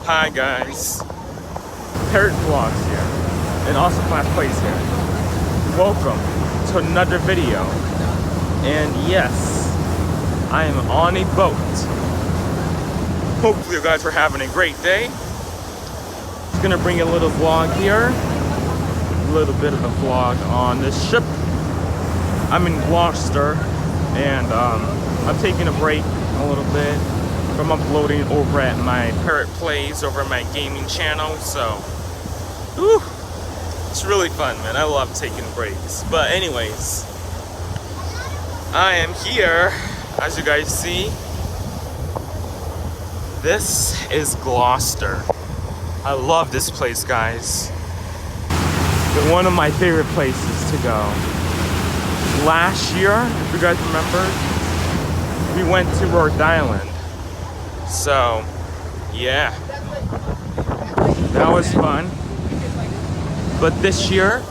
Hi guys, Parrot Vlogs here, an awesome class place here. Welcome to another video, and yes, I am on a boat. Hopefully you guys are having a great day. Just gonna bring a little vlog here, a little bit of a vlog on this ship. I'm in Gloucester, and I'm taking a break a little bit from uploading over at my Parrot Plays over at my gaming channel, so whew, it's really fun, man. I love taking breaks. But anyways, I am here, as you guys see. This is Gloucester. I love this place, guys. It's one of my favorite places to go. Last year, if you guys remember, we went to Rhode Island. So, yeah, that was fun. But this year,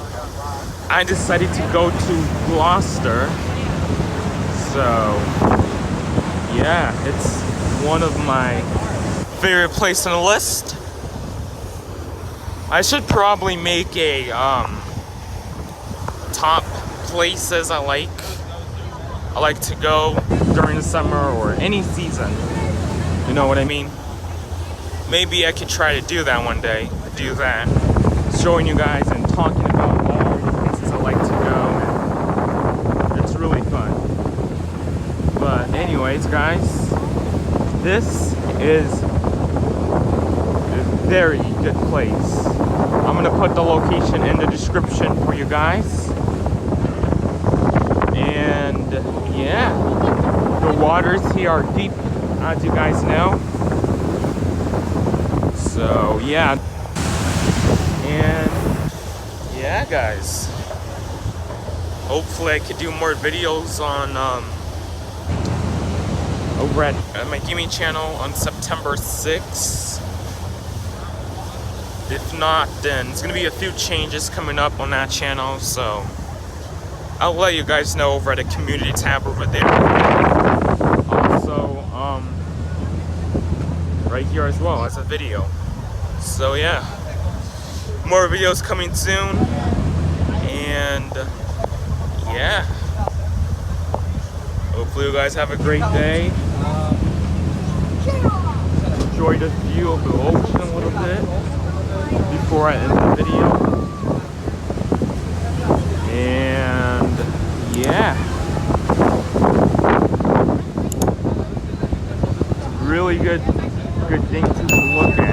I decided to go to Gloucester. So, yeah, it's one of my favorite places on the list. I should probably make a top places I like to go during the summer or any season. You know what I mean? Maybe I could try to do that one day. Do that. Showing you guys and talking about all the places I like to go. And it's really fun. But anyways, guys, this is a very good place. I'm gonna put the location in the description for you guys. And yeah, the waters here are deep, as you guys know. So yeah, and yeah, guys, hopefully I could do more videos on over at my gaming channel on September 6th. If not, then there's gonna be a few changes coming up on that channel, so I'll let you guys know over at a community tab over there. Also, right here as well as a video. So yeah, more videos coming soon, and yeah, hopefully you guys have a great day. Enjoy this view of the ocean a little bit before I end the video. And yeah, really good thing to look at.